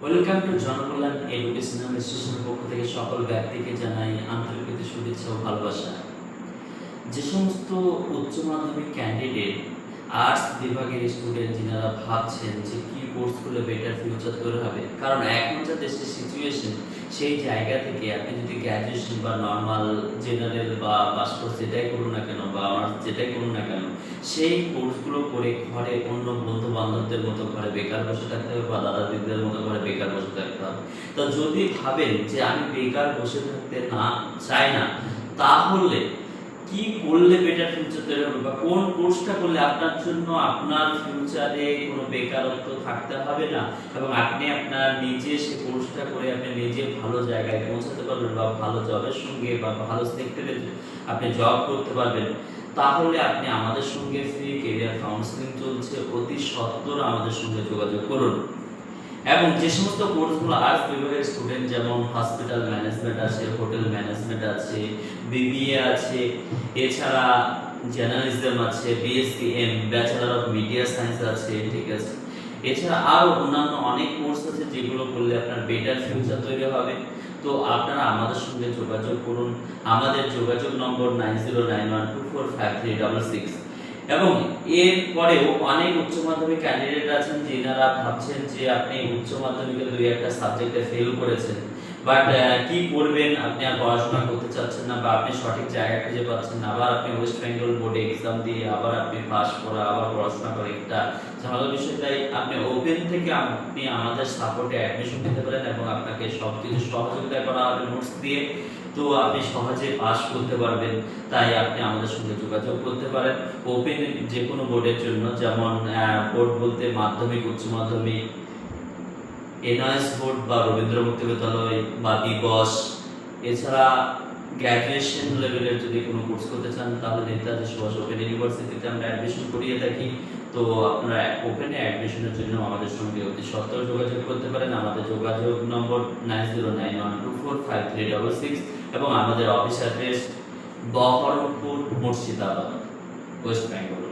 Welcome to Janakalyan educational ইনস্টিটিউশনের পক্ষ থেকে সকল ব্যক্তিকে জানাই আন্তরিক শুভেচ্ছা ও ভালোবাসা। যে সমস্ত উচ্চ মাধ্যমিক ক্যান্ডিডেট আর্টস বিভাগের স্টুডেন্ট যিনারা ভাবছেন যে কি কোর্স করলে বেটার ফিউচার তৈরি হবে, কারণ এখন যা দেশের সিচুয়েশন সেই জায়গা থেকে আপনি যদি গ্র্যাজুয়েশন বা নর্মাল জেনারেল বা পাস কোর্স যেটাই করুন না কেন বা অনার্স যেটাই করুন না কেন, সেই কোর্সগুলো করে ঘরে অন্য বন্ধু বান্ধবদের মতো ঘরে বেকার বসে থাকতে হবে বা দাদা দিদিদের মতো ঘরে বেকার বসে থাকতে হবে। তো যদি ভাবেন যে আমি বেকার বসে থাকতে না চাই না, তাহলে কি করলে বেটার ফিউচার তৈরি হবে বা কোন কোর্সটা করলে আপনার জন্য আপনার ফিউচারে কোনো বেকারত্ব থাকতে হবে না এবং আপনি আপনার নিজে সেই কোর্সটা করে আপনি নিজে ভালো জায়গায় পৌঁছাতে পারবেন বা ভালো জবের সঙ্গে বা ভালো সেক্টরে আপনি জব করতে পারবেন, তাহলে আপনি আমাদের সঙ্গে ফ্রি কেরিয়ার কাউন্সিলিং চলছে, অতি সত্বর আমাদের সঙ্গে যোগাযোগ করুন। এবং যে সমস্ত কোর্সগুলো আর্টস বিভাগের স্টুডেন্ট, যেমন হসপিটাল ম্যানেজমেন্ট আছে, হোটেল ম্যানেজমেন্ট আছে, বিবিএ আছে, এছাড়া জার্নালিজম আছে, বিএসসিএম ব্যাচেলর অফ মিডিয়া সায়েন্স আছে, ঠিক আছে। এছাড়া আরও অন্যান্য অনেক কোর্স আছে যেগুলো করলে আপনার বেটার ফিউচার তৈরি হবে। তো আপনারা আমাদের সঙ্গে যোগাযোগ করুন। আমাদের যোগাযোগ নম্বর 9091245366। এবং এর পরেও অনেক উচ্চ মাধ্যমিক ক্যান্ডিডেট আছেন যিনারা ভাবছেন যে আপনি উচ্চ মাধ্যমিকে দুই একটা সাবজেক্টে ফেল করেছেন, বাট কি করবেন আপনি আর পড়াশোনা করতে চাচ্ছেন না বা আপনি সঠিক জায়গা খুঁজে পাচ্ছেন না, আবার আপনি ওয়েস্ট বেঙ্গল বোর্ডে এক্সাম দিয়ে আবার আপনি পাস করা আবার পড়াশোনা করে একটা ঝামেলার বিষয়। তাই আপনি ওপেন থেকে আপনি আমাদের সাপোর্টে অ্যাডমিশন নিতে পারেন এবং আপনাকে সবকিছু সহযোগিতা করা হবে নোটস দিয়ে। তো আপনি সহজে পাস করতে পারবেন। তাই আপনি আমাদের সঙ্গে যোগাযোগ করতে পারেন ওপেন যে কোনো বোর্ডের জন্য, যেমন বোর্ড বলতে মাধ্যমিক, উচ্চ মাধ্যমিক, এনআইএস বোর্ড বা রবীন্দ্র মুক্ত বিদ্যালয় বা দিবস। এছাড়া গ্র্যাজুয়েশন লেভেলের যদি কোনো কোর্স করতে চান তাহলে নেতাজি সুভাষ ওপেন ইউনিভার্সিটিতে আমরা অ্যাডমিশন করিয়ে থাকি। তো আপনারা ওপেনে অ্যাডমিশনের জন্য আমাদের সঙ্গে অতি সত্ত্বর যোগাযোগ করতে পারেন। আমাদের যোগাযোগ নম্বর 9091245366 এবং আমাদের office address Baharampur, Murshidabad, West Bengal.